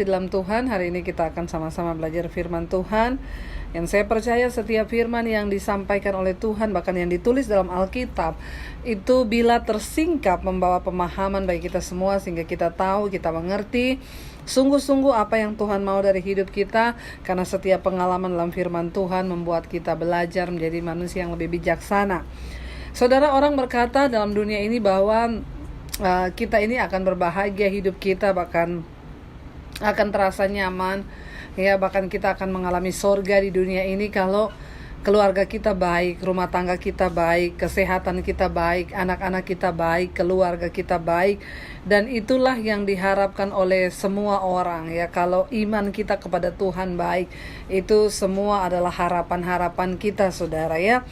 kasih dalam Tuhan, hari ini kita akan sama-sama belajar firman Tuhan. Yang saya percaya setiap firman yang disampaikan oleh Tuhan, bahkan yang ditulis dalam Alkitab, itu bila tersingkap membawa pemahaman bagi kita semua, sehingga kita tahu, kita mengerti sungguh-sungguh apa yang Tuhan mau dari hidup kita. Karena setiap pengalaman dalam firman Tuhan membuat kita belajar menjadi manusia yang lebih bijaksana. Saudara, orang berkata dalam dunia ini bahwa kita ini akan berbahagia, hidup kita bahkan akan terasa nyaman, ya, bahkan kita akan mengalami sorga di dunia ini kalau keluarga kita baik, rumah tangga kita baik, kesehatan kita baik, anak-anak kita baik, keluarga kita baik. Dan itulah yang diharapkan oleh semua orang, ya. Kalau iman kita kepada Tuhan baik, itu semua adalah harapan-harapan kita, saudara, ya.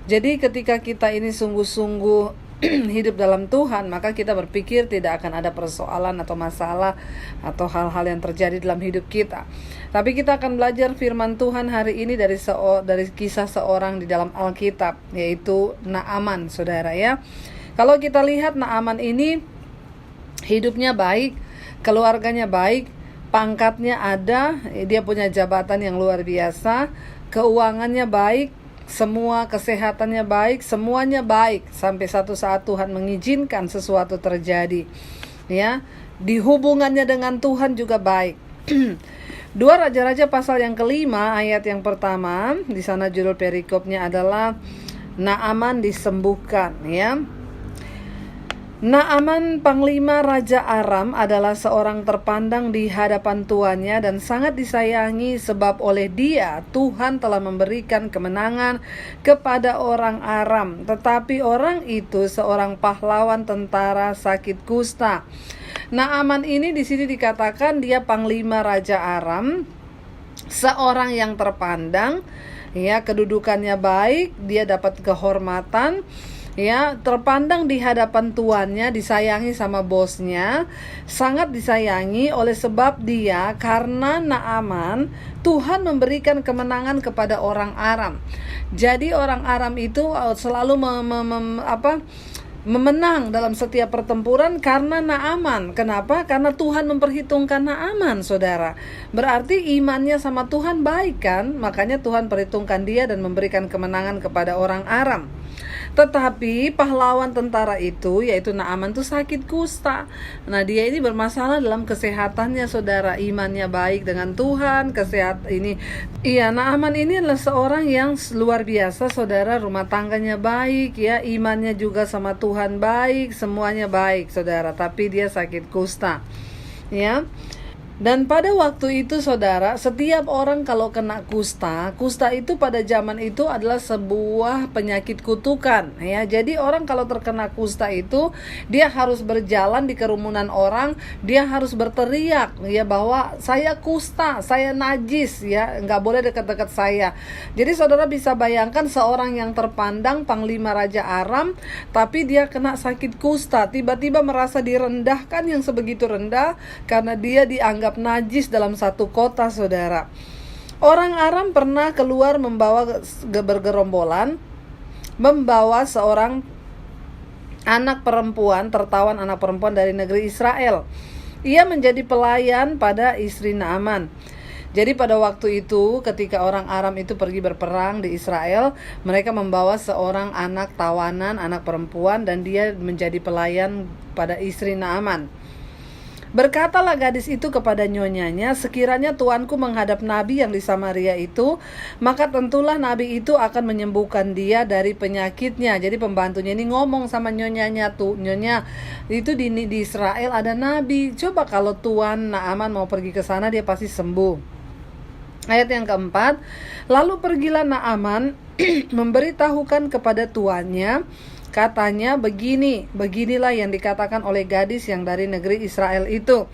Jadi ketika kita ini sungguh-sungguh hidup dalam Tuhan, maka kita berpikir tidak akan ada persoalan atau masalah atau hal-hal yang terjadi dalam hidup kita. Tapi kita akan belajar firman Tuhan hari ini dari kisah seorang di dalam Alkitab, yaitu Naaman, saudara, ya. Kalau kita lihat Naaman ini hidupnya baik, keluarganya baik, pangkatnya ada, dia punya jabatan yang luar biasa, keuangannya baik, semua kesehatannya baik, semuanya baik, sampai satu saat Tuhan mengizinkan sesuatu terjadi, ya. Di hubungannya dengan Tuhan juga baik. 2 Raja-Raja pasal yang kelima ayat yang pertama, di sana judul perikopnya adalah Naaman disembuhkan, ya. Naaman, panglima Raja Aram, adalah seorang terpandang di hadapan tuannya dan sangat disayangi, sebab oleh dia Tuhan telah memberikan kemenangan kepada orang Aram. Tetapi orang itu seorang pahlawan tentara sakit kusta. Naaman ini di sini dikatakan dia panglima Raja Aram, seorang yang terpandang, ya, kedudukannya baik, dia dapat kehormatan, ya, terpandang di hadapan tuannya, disayangi sama bosnya, sangat disayangi oleh sebab dia, karena Naaman, Tuhan memberikan kemenangan kepada orang Aram. Jadi orang Aram itu selalu memenang dalam setiap pertempuran karena Naaman. Kenapa? Karena Tuhan memperhitungkan Naaman, saudara. Berarti imannya sama Tuhan baik, kan? Makanya Tuhan perhitungkan dia dan memberikan kemenangan kepada orang Aram. Tetapi pahlawan tentara itu, yaitu Naaman, itu sakit kusta. Nah, dia ini bermasalah dalam kesehatannya, saudara. Imannya baik dengan Tuhan, Naaman ini adalah seorang yang luar biasa, saudara. Rumah tangganya baik, ya, imannya juga sama Tuhan baik, semuanya baik, saudara. Tapi dia sakit kusta, ya. Dan pada waktu itu, saudara, setiap orang kalau kena kusta itu pada zaman itu adalah sebuah penyakit kutukan, ya. Jadi orang kalau terkena kusta itu, dia harus berjalan di kerumunan orang, dia harus berteriak, ya, bahwa saya kusta, saya najis, ya, nggak boleh dekat-dekat saya. Jadi saudara bisa bayangkan seorang yang terpandang panglima Raja Aram, tapi dia kena sakit kusta, tiba-tiba merasa direndahkan yang sebegitu rendah karena dia dianggap najis dalam satu kota, saudara. Orang Aram pernah keluar bergerombolan membawa seorang anak perempuan, tertawan anak perempuan dari negeri Israel. Ia menjadi pelayan pada istri Naaman. Jadi pada waktu itu ketika orang Aram itu pergi berperang di Israel, mereka membawa seorang anak tawanan, anak perempuan, dan dia menjadi pelayan pada istri Naaman. Berkatalah gadis itu kepada nyonyanya, sekiranya tuanku menghadap nabi yang di Samaria itu, maka tentulah nabi itu akan menyembuhkan dia dari penyakitnya. Jadi pembantunya ini ngomong sama nyonyanya, tuh, nyonya, itu di Israel ada nabi. Coba kalau tuan Naaman mau pergi ke sana, dia pasti sembuh. Ayat yang keempat, lalu pergilah Naaman memberitahukan kepada tuannya. Katanya beginilah yang dikatakan oleh gadis yang dari negeri Israel itu.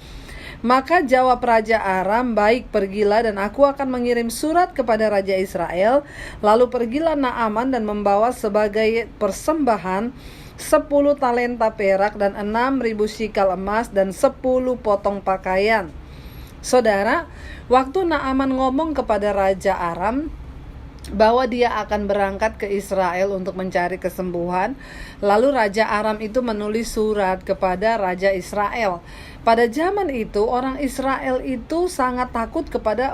Maka jawab Raja Aram, baik, pergilah dan aku akan mengirim surat kepada Raja Israel. Lalu pergilah Naaman dan membawa sebagai persembahan 10 talenta perak dan 6.000 shikal emas dan 10 potong pakaian. Saudara, waktu Naaman ngomong kepada Raja Aram, bahwa dia akan berangkat ke Israel untuk mencari kesembuhan. Lalu Raja Aram itu menulis surat kepada Raja Israel. Pada zaman itu orang Israel itu sangat takut kepada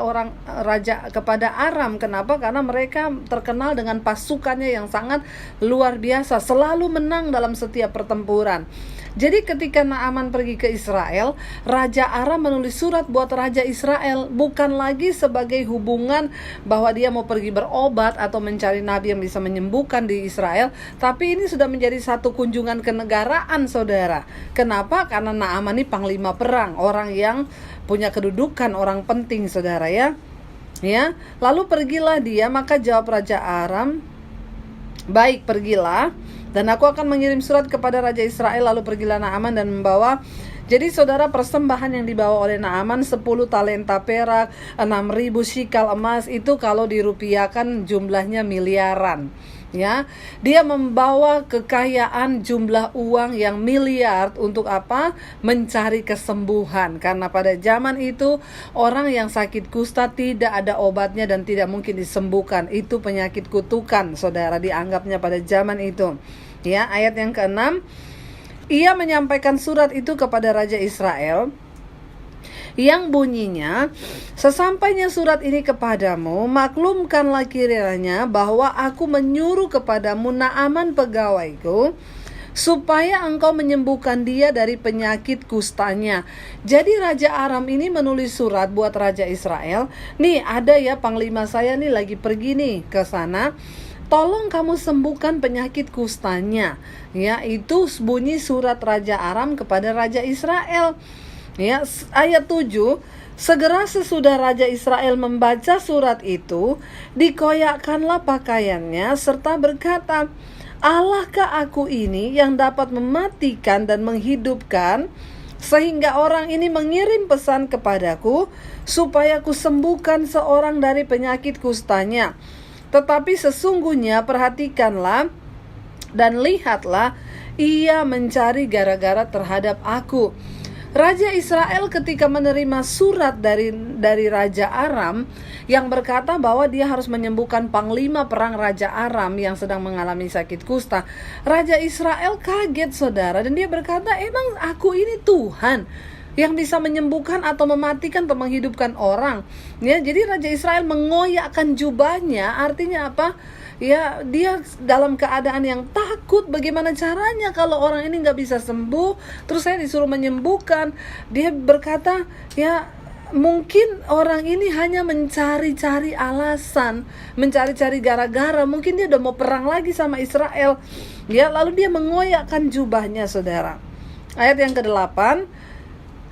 kepada Aram. Kenapa? Karena mereka terkenal dengan pasukannya yang sangat luar biasa, selalu menang dalam setiap pertempuran. Jadi ketika Naaman pergi ke Israel, Raja Aram menulis surat buat Raja Israel, bukan lagi sebagai hubungan bahwa dia mau pergi berobat atau mencari nabi yang bisa menyembuhkan di Israel, tapi ini sudah menjadi satu kunjungan kenegaraan, saudara. Kenapa? Karena Naaman ini panglima perang, orang yang punya kedudukan, orang penting, saudara, ya. Lalu pergilah dia, maka jawab Raja Aram, "Baik, pergilah, dan aku akan mengirim surat kepada Raja Israel." Lalu pergilah Naaman dan membawa. Jadi saudara, persembahan yang dibawa oleh Naaman 10 talenta perak, 6.000 shikal emas, itu kalau dirupiahkan jumlahnya miliaran. Dia membawa kekayaan, jumlah uang yang miliar. Untuk apa? Mencari kesembuhan. Karena pada zaman itu orang yang sakit kusta tidak ada obatnya dan tidak mungkin disembuhkan. Itu penyakit kutukan, saudara, dianggapnya pada zaman itu. Ayat yang ke-6, ia menyampaikan surat itu kepada Raja Israel, yang bunyinya, "Sesampainya surat ini kepadamu, maklumkanlah kiranya bahwa aku menyuruh kepadamu Naaman pegawaiku, supaya engkau menyembuhkan dia dari penyakit kustanya." Jadi Raja Aram ini menulis surat buat Raja Israel, "Nih ada ya panglima saya nih lagi pergi nih ke sana, tolong kamu sembuhkan penyakit kustanya." Itu bunyi surat Raja Aram kepada Raja Israel. Ayat 7, segera sesudah Raja Israel membaca surat itu, dikoyakkanlah pakaiannya serta berkata, "Allahkah aku ini yang dapat mematikan dan menghidupkan, sehingga orang ini mengirim pesan kepadaku supaya ku sembuhkan seorang dari penyakit kustanya? Tetapi sesungguhnya perhatikanlah dan lihatlah, ia mencari gara-gara terhadap aku." Raja Israel ketika menerima surat dari Raja Aram yang berkata bahwa dia harus menyembuhkan panglima perang Raja Aram yang sedang mengalami sakit kusta, Raja Israel kaget, saudara, dan dia berkata, "Emang aku ini Tuhan yang bisa menyembuhkan atau mematikan atau menghidupkan orang?" Jadi Raja Israel mengoyakkan jubahnya. Artinya apa? Dia dalam keadaan yang takut. Bagaimana caranya kalau orang ini nggak bisa sembuh, terus saya disuruh menyembuhkan? Dia berkata, mungkin orang ini hanya mencari-cari alasan, mencari-cari gara-gara. Mungkin dia udah mau perang lagi sama Israel. Lalu dia mengoyakkan jubahnya, saudara. Ayat yang ke-8,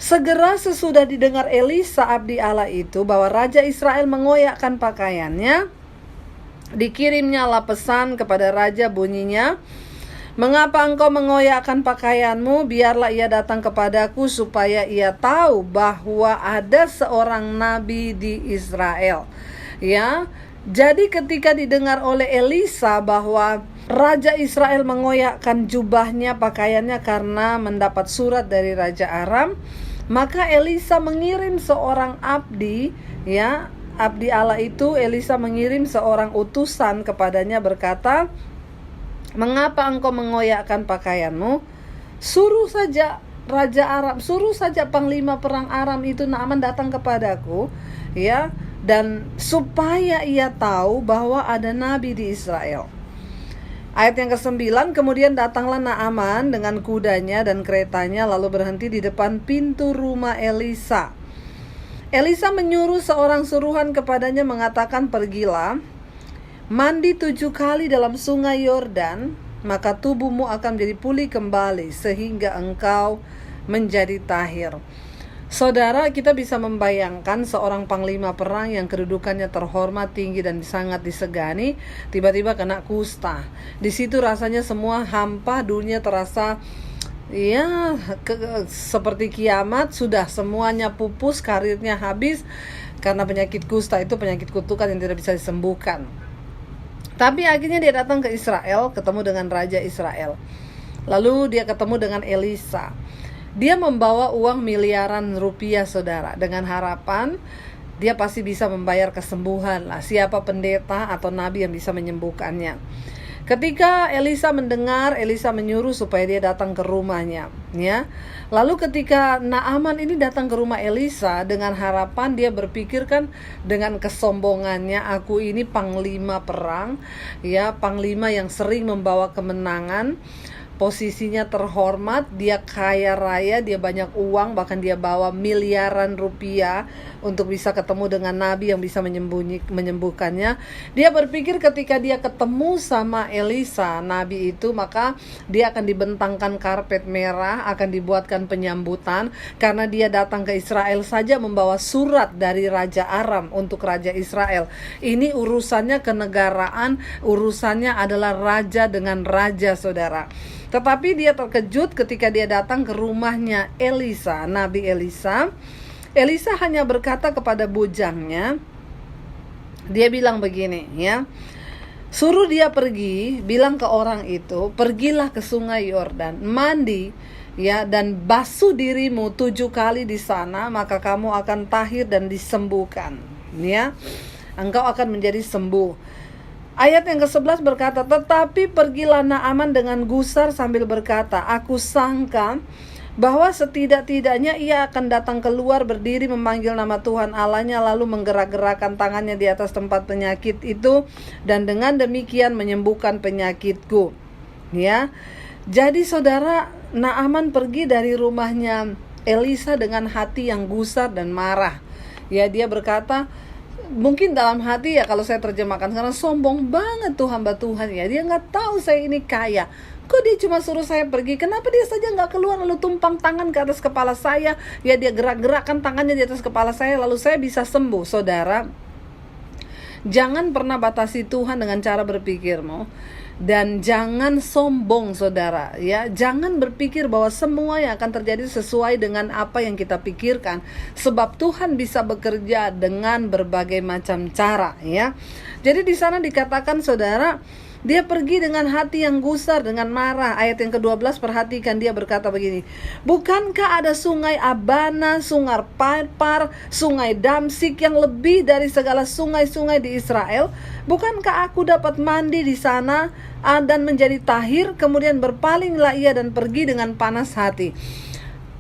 segera sesudah didengar Elisa abdi Allah itu bahwa Raja Israel mengoyakkan pakaiannya, dikirimnyalah pesan kepada raja, bunyinya, "Mengapa engkau mengoyakkan pakaianmu? Biarlah ia datang kepadaku supaya ia tahu bahwa ada seorang nabi di Israel." Jadi ketika didengar oleh Elisa bahwa Raja Israel mengoyakkan jubahnya, pakaiannya, karena mendapat surat dari Raja Aram, maka Elisa mengirim seorang abdi, abdi Allah itu. Elisa mengirim seorang utusan kepadanya berkata, "Mengapa engkau mengoyakkan pakaianmu? Suruh saja Raja Aram, suruh saja panglima perang Aram itu Naaman datang kepadaku, dan supaya ia tahu bahwa ada nabi di Israel." Ayat yang ke-9, kemudian datanglah Naaman dengan kudanya dan keretanya, lalu berhenti di depan pintu rumah Elisa. Elisa menyuruh seorang suruhan kepadanya mengatakan, "Pergilah, mandi 7 kali dalam sungai Yordan, maka tubuhmu akan menjadi pulih kembali sehingga engkau menjadi tahir." Saudara, kita bisa membayangkan seorang panglima perang yang kedudukannya terhormat, tinggi, dan sangat disegani, tiba-tiba kena kusta. Di situ rasanya semua hampa, dunia terasa seperti kiamat. Sudah semuanya pupus, karirnya habis, karena penyakit kusta itu penyakit kutukan yang tidak bisa disembuhkan. Tapi akhirnya dia datang ke Israel, ketemu dengan Raja Israel. Lalu dia ketemu dengan Elisa. Dia membawa uang miliaran rupiah, saudara, dengan harapan dia pasti bisa membayar kesembuhan lah. Siapa pendeta atau nabi yang bisa menyembuhkannya? Ketika Elisa mendengar, Elisa menyuruh supaya dia datang ke rumahnya, ya. Lalu ketika Naaman ini datang ke rumah Elisa dengan harapan, dia berpikir kan dengan kesombongannya, aku ini panglima perang, ya, panglima yang sering membawa kemenangan, posisinya terhormat, dia kaya raya, dia banyak uang, bahkan dia bawa miliaran rupiah untuk bisa ketemu dengan nabi yang bisa menyembuhkannya. Dia berpikir ketika dia ketemu sama Elisa, nabi itu, maka dia akan dibentangkan karpet merah, akan dibuatkan penyambutan, karena dia datang ke Israel saja membawa surat dari Raja Aram untuk Raja Israel. Ini urusannya kenegaraan, urusannya adalah raja dengan raja, saudara. Tetapi dia terkejut ketika dia datang ke rumahnya Elisa, Nabi Elisa. Elisa hanya berkata kepada bujangnya, dia bilang begini, ya, suruh dia pergi, bilang ke orang itu, pergilah ke sungai Yordan, mandi, ya, dan basuh dirimu 7 kali di sana, maka kamu akan tahir dan disembuhkan, ya, engkau akan menjadi sembuh. Ayat yang ke-11 berkata, tetapi pergilah Naaman dengan gusar sambil berkata, aku sangka bahwa setidak-tidaknya ia akan datang keluar, berdiri memanggil nama Tuhan Allahnya, lalu menggerak-gerakkan tangannya di atas tempat penyakit itu, dan dengan demikian menyembuhkan penyakitku. Ya, jadi saudara, Naaman pergi dari rumahnya Elisa dengan hati yang gusar dan marah. Ya, dia berkata, mungkin dalam hati, ya, kalau saya terjemahkan sekarang, sombong banget tuh hamba Tuhan, ya, dia nggak tahu saya ini kaya. Kok dia cuma suruh saya pergi? Kenapa dia saja nggak keluar lalu tumpang tangan ke atas kepala saya? Ya, dia gerak-gerakkan tangannya di atas kepala saya lalu saya bisa sembuh. Saudara, jangan pernah batasi Tuhan dengan cara berpikirmu. Dan jangan sombong, saudara, ya. Jangan berpikir bahwa semua yang akan terjadi sesuai dengan apa yang kita pikirkan, sebab Tuhan bisa bekerja dengan berbagai macam cara, ya. Jadi di sana dikatakan, saudara, dia pergi dengan hati yang gusar, dengan marah. Ayat yang ke-12, perhatikan, dia berkata begini, bukankah ada sungai Abana, sungai Parpar, sungai Damsik yang lebih dari segala sungai-sungai di Israel? Bukankah aku dapat mandi di sana dan menjadi tahir? Kemudian berpalinglah ia dan pergi dengan panas hati.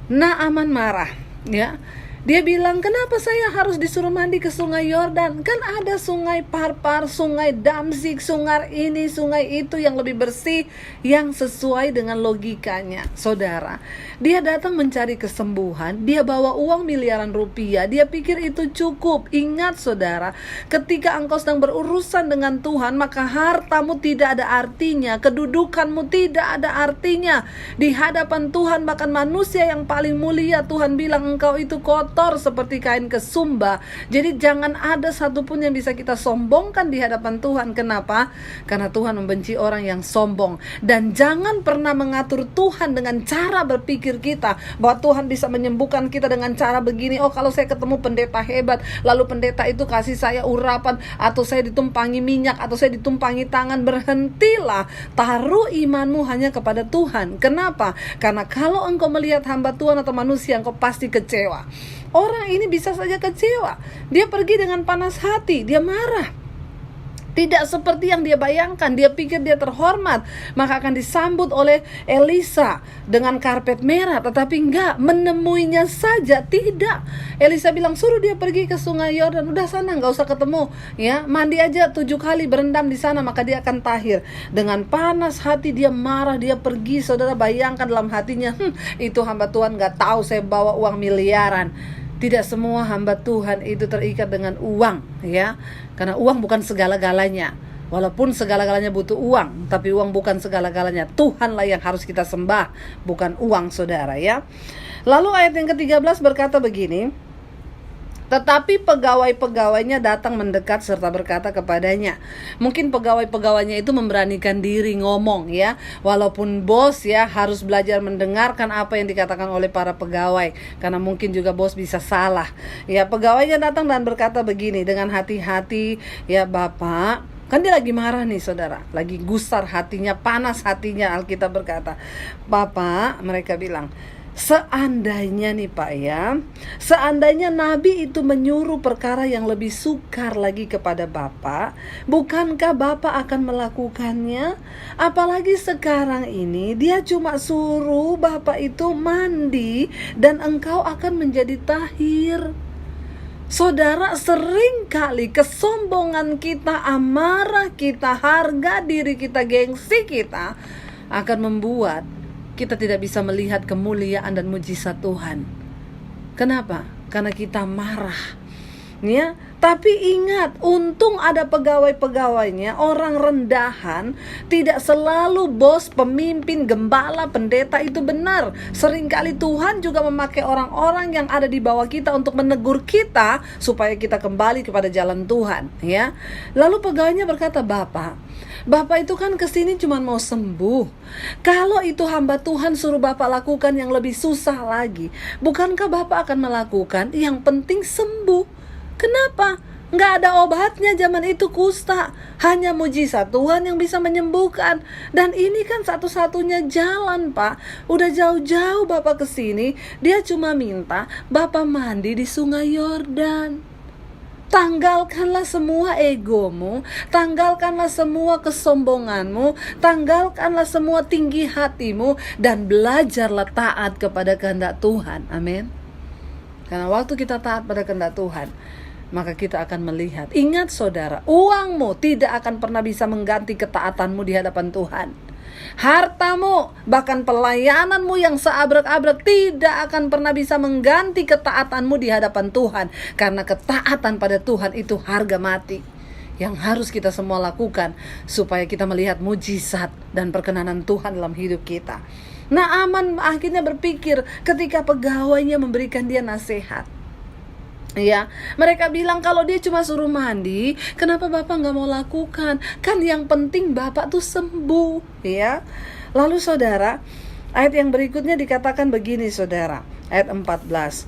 Naaman marah, ya. Dia bilang, kenapa saya harus disuruh mandi ke sungai Yordan? Kan ada sungai Parpar, sungai Damsik, sungai ini, sungai itu yang lebih bersih, yang sesuai dengan logikanya. Saudara, dia datang mencari kesembuhan, dia bawa uang miliaran rupiah, dia pikir itu cukup. Ingat, saudara, ketika engkau sedang berurusan dengan Tuhan, maka hartamu tidak ada artinya, kedudukanmu tidak ada artinya. Di hadapan Tuhan, bahkan manusia yang paling mulia, Tuhan bilang engkau itu kotor seperti kain kesumba. Jadi jangan ada satupun yang bisa kita sombongkan di hadapan Tuhan. Kenapa? Karena Tuhan membenci orang yang sombong. Dan jangan pernah mengatur Tuhan dengan cara berpikir kita, bahwa Tuhan bisa menyembuhkan kita dengan cara begini. Oh, kalau saya ketemu pendeta hebat, lalu pendeta itu kasih saya urapan, atau saya ditumpangi minyak, atau saya ditumpangi tangan. Berhentilah, taruh imanmu hanya kepada Tuhan. Kenapa? Karena kalau engkau melihat hamba Tuhan atau manusia, engkau pasti kecewa. Orang ini bisa saja kecewa. Dia pergi dengan panas hati, dia marah. Tidak seperti yang dia bayangkan. Dia pikir dia terhormat, maka akan disambut oleh Elisa dengan karpet merah. Tetapi enggak, menemuinya saja tidak. Elisa bilang, suruh dia pergi ke sungai Yordan. Udah sana, enggak usah ketemu, ya. Mandi aja 7 kali, berendam di sana, maka dia akan tahir. Dengan panas hati dia marah, dia pergi. Saudara, bayangkan dalam hatinya, itu hamba Tuhan enggak tahu saya bawa uang miliaran. Tidak semua hamba Tuhan itu terikat dengan uang, ya. Karena uang bukan segala-galanya. Walaupun segala-galanya butuh uang, tapi uang bukan segala-galanya. Tuhanlah yang harus kita sembah, bukan uang, saudara, ya. Lalu ayat yang ke-13 berkata begini, tetapi pegawai-pegawainya datang mendekat serta berkata kepadanya. Mungkin pegawai-pegawainya itu memberanikan diri ngomong, ya. Walaupun bos, ya, harus belajar mendengarkan apa yang dikatakan oleh para pegawai, karena mungkin juga bos bisa salah. Ya, pegawainya datang dan berkata begini dengan hati-hati, ya, Bapak. Kan dia lagi marah nih, saudara, lagi gusar hatinya, panas hatinya. Alkitab berkata, Bapak, mereka bilang, Seandainya nih Pak ya, seandainya Nabi itu menyuruh perkara yang lebih sukar lagi kepada Bapak, bukankah Bapak akan melakukannya? Apalagi sekarang ini dia cuma suruh Bapak itu mandi dan engkau akan menjadi tahir. Saudara, sering kali kesombongan kita, amarah kita, harga diri kita, gengsi kita akan membuat kita tidak bisa melihat kemuliaan dan mujizat Tuhan. Kenapa? Karena kita marah. Ya, tapi ingat, untung ada pegawai-pegawainya, orang rendahan, tidak selalu bos, pemimpin, gembala, pendeta itu benar. Seringkali Tuhan juga memakai orang-orang yang ada di bawah kita untuk menegur kita supaya kita kembali kepada jalan Tuhan, ya. Lalu pegawainya berkata, Bapak itu kan kesini cuma mau sembuh. Kalau itu hamba Tuhan suruh Bapak lakukan yang lebih susah lagi, bukankah Bapak akan melakukan? Yang penting sembuh. Kenapa? Nggak ada obatnya zaman itu kusta. Hanya mujizat Tuhan yang bisa menyembuhkan. Dan ini kan satu-satunya jalan, Pak. Udah jauh-jauh Bapak kesini, dia cuma minta Bapak mandi di sungai Yordan. Tanggalkanlah semua egomu, tanggalkanlah semua kesombonganmu, tanggalkanlah semua tinggi hatimu, dan belajarlah taat kepada kehendak Tuhan. Amin. Karena waktu kita taat pada kehendak Tuhan, maka kita akan melihat. Ingat saudara, uangmu tidak akan pernah bisa mengganti ketaatanmu di hadapan Tuhan. Hartamu, bahkan pelayananmu yang seabrek-abrek tidak akan pernah bisa mengganti ketaatanmu di hadapan Tuhan. Karena ketaatan pada Tuhan itu harga mati yang harus kita semua lakukan supaya kita melihat mujizat dan perkenanan Tuhan dalam hidup kita. Naaman akhirnya berpikir ketika pegawainya memberikan dia nasihat. Ya, mereka bilang kalau dia cuma suruh mandi, kenapa Bapak nggak mau lakukan? Kan yang penting Bapak tuh sembuh, ya. Lalu saudara, ayat yang berikutnya dikatakan begini saudara, ayat 14.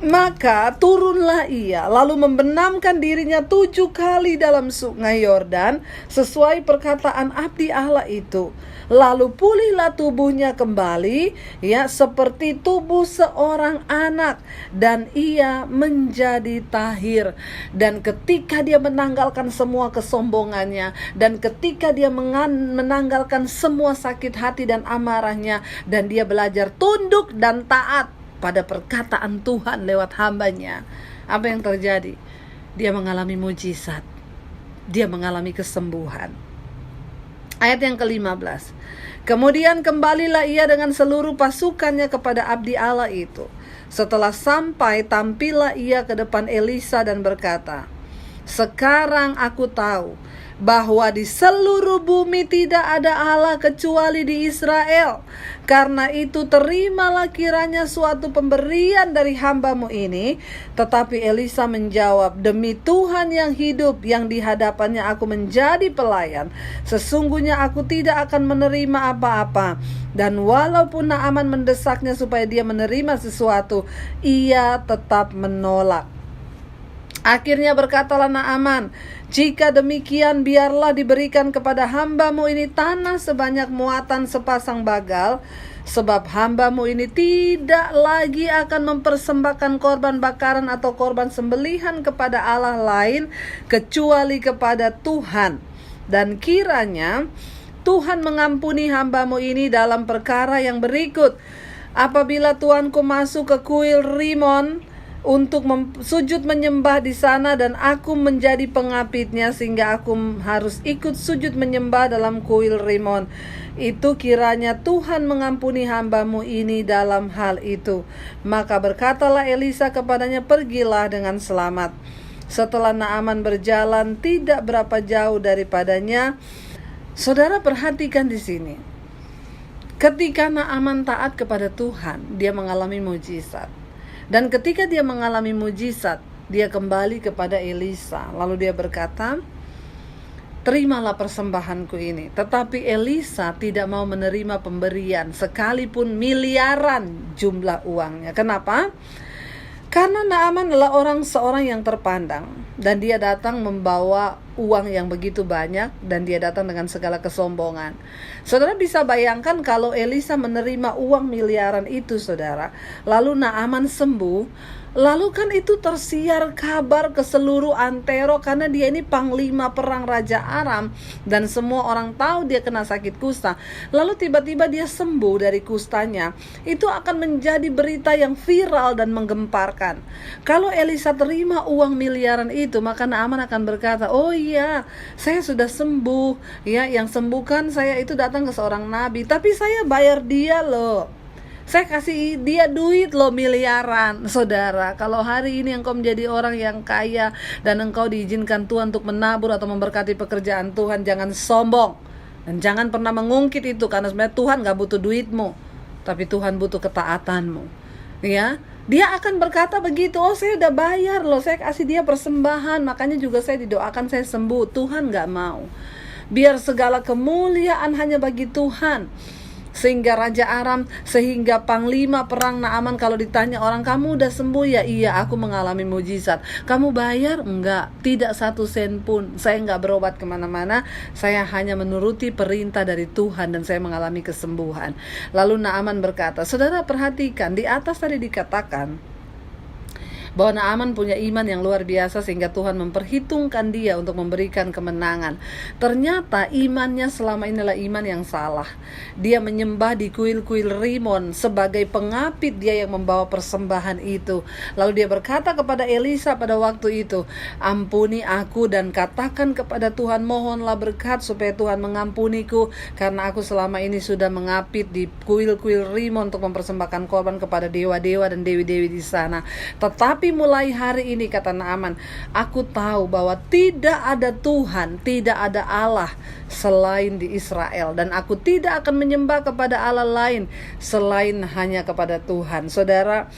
Maka turunlah ia, lalu membenamkan dirinya 7 kali dalam sungai Yordan, sesuai perkataan abdi Allah itu. Lalu pulihlah tubuhnya kembali, ya, seperti tubuh seorang anak, dan ia menjadi tahir. Dan ketika dia menanggalkan semua kesombongannya, dan ketika dia menanggalkan semua sakit hati dan amarahnya, dan dia belajar tunduk dan taat pada perkataan Tuhan lewat hambanya, apa yang terjadi? Dia mengalami mujizat, dia mengalami kesembuhan. Ayat yang ke-15. Kemudian kembalilah ia dengan seluruh pasukannya kepada abdi Allah itu. Setelah sampai, tampillah ia ke depan Elisa dan berkata, sekarang aku tahu bahwa di seluruh bumi tidak ada Allah kecuali di Israel. Karena itu terimalah kiranya suatu pemberian dari hambamu ini. Tetapi Elisa menjawab, demi Tuhan yang hidup yang di hadapannya aku menjadi pelayan, sesungguhnya aku tidak akan menerima apa-apa. Dan walaupun Naaman mendesaknya supaya dia menerima sesuatu, ia tetap menolak. Akhirnya berkatalah Naaman, jika demikian biarlah diberikan kepada hambamu ini tanah sebanyak muatan sepasang bagal, sebab hambamu ini tidak lagi akan mempersembahkan korban bakaran atau korban sembelihan kepada Allah lain kecuali kepada Tuhan. Dan kiranya Tuhan mengampuni hambamu ini dalam perkara yang berikut. Apabila tuanku masuk ke kuil Rimon untuk sujud menyembah di sana, dan aku menjadi pengapitnya sehingga aku harus ikut sujud menyembah dalam kuil Rimon, itu kiranya Tuhan mengampuni hambamu ini dalam hal itu. Maka berkatalah Elisa kepadanya, pergilah dengan selamat. Setelah Naaman berjalan tidak berapa jauh daripadanya. Saudara perhatikan di sini. Ketika Naaman taat kepada Tuhan, dia mengalami mujizat. Dan ketika dia mengalami mujizat, dia kembali kepada Elisa. Lalu dia berkata, terimalah persembahanku ini. Tetapi Elisa tidak mau menerima pemberian, sekalipun miliaran jumlah uangnya. Kenapa? Karena Naaman adalah seorang yang terpandang, dan dia datang membawa uang yang begitu banyak dan dia datang dengan segala kesombongan. Saudara bisa bayangkan kalau Elisa menerima uang miliaran itu, saudara, lalu Naaman sembuh. Lalu kan itu tersiar kabar ke seluruh Antero karena dia ini panglima perang Raja Aram dan semua orang tahu dia kena sakit kusta. Lalu tiba-tiba dia sembuh dari kustanya. Itu akan menjadi berita yang viral dan menggemparkan. Kalau Elisa terima uang miliaran itu, maka Naaman akan berkata, "Oh iya, saya sudah sembuh. Ya, yang sembuhkan saya itu datang ke seorang nabi, tapi saya bayar dia loh. Saya kasih dia duit loh miliaran." Saudara, kalau hari ini engkau menjadi orang yang kaya dan engkau diizinkan Tuhan untuk menabur atau memberkati pekerjaan Tuhan, jangan sombong dan jangan pernah mengungkit itu, karena sebenarnya Tuhan gak butuh duitmu, tapi Tuhan butuh ketaatanmu. Ya, dia akan berkata begitu, "Oh, saya udah bayar loh, saya kasih dia persembahan, makanya juga saya didoakan saya sembuh." Tuhan gak mau. Biar segala kemuliaan hanya bagi Tuhan. Sehingga Raja Aram, sehingga panglima perang Naaman kalau ditanya orang, "Kamu udah sembuh ya?" "Iya, aku mengalami mujizat." "Kamu bayar?" "Enggak, tidak 1 sen pun. Saya enggak berobat kemana-mana. Saya hanya menuruti perintah dari Tuhan dan saya mengalami kesembuhan." Lalu Naaman berkata, saudara perhatikan, di atas tadi dikatakan bahwa Naaman punya iman yang luar biasa sehingga Tuhan memperhitungkan dia untuk memberikan kemenangan. Ternyata imannya selama ini adalah iman yang salah. Dia menyembah di kuil-kuil Rimon sebagai pengapit dia yang membawa persembahan itu. Lalu dia berkata kepada Elisa pada waktu itu, "Ampuni aku dan katakan kepada Tuhan, mohonlah berkat supaya Tuhan mengampuniku, karena aku selama ini sudah mengapit di kuil-kuil Rimon untuk mempersembahkan korban kepada dewa-dewa dan dewi-dewi di sana. Tetapi mulai hari ini," kata Naaman, "aku tahu bahwa tidak ada Tuhan, tidak ada Allah selain di Israel, dan aku tidak akan menyembah kepada Allah lain selain hanya kepada Tuhan." Saudara,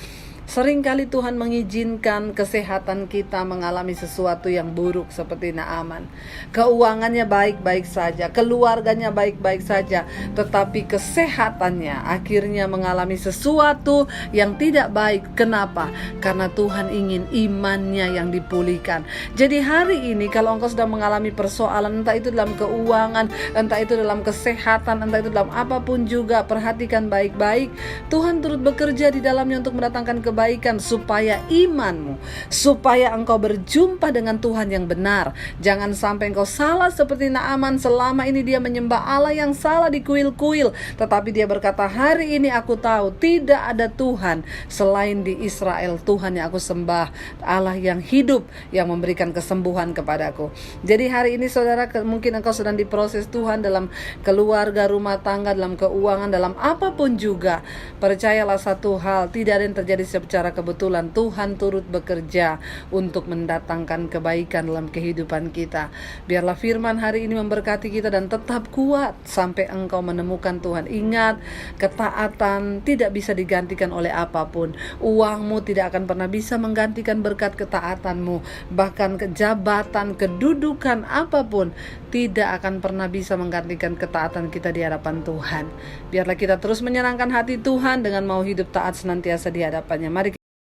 seringkali Tuhan mengizinkan kesehatan kita mengalami sesuatu yang buruk seperti Naaman. Keuangannya baik-baik saja, keluarganya baik-baik saja, tetapi kesehatannya akhirnya mengalami sesuatu yang tidak baik. Kenapa? Karena Tuhan ingin imannya yang dipulihkan. Jadi hari ini kalau engkau sedang mengalami persoalan, entah itu dalam keuangan, entah itu dalam kesehatan, entah itu dalam apapun juga, perhatikan baik-baik. Tuhan turut bekerja di dalamnya untuk mendatangkan kebaikan supaya imanmu, supaya engkau berjumpa dengan Tuhan yang benar. Jangan sampai engkau salah seperti Naaman. Selama ini dia menyembah Allah yang salah di kuil-kuil, tetapi dia berkata, "Hari ini aku tahu tidak ada Tuhan selain di Israel. Tuhan yang aku sembah, Allah yang hidup, yang memberikan kesembuhan kepadaku." Jadi hari ini saudara, mungkin engkau sedang diproses Tuhan dalam keluarga, rumah tangga, dalam keuangan, dalam apapun juga. Percayalah satu hal, tidak ada yang terjadi secara kebetulan. Tuhan turut bekerja untuk mendatangkan kebaikan dalam kehidupan kita. Biarlah firman hari ini memberkati kita dan tetap kuat sampai engkau menemukan Tuhan. Ingat, ketaatan tidak bisa digantikan oleh apapun. Uangmu tidak akan pernah bisa menggantikan berkat ketaatanmu. Bahkan jabatan, kedudukan apapun tidak akan pernah bisa menggantikan ketaatan kita di hadapan Tuhan. Biarlah kita terus menyenangkan hati Tuhan dengan mau hidup taat senantiasa di hadapannya. Mari kita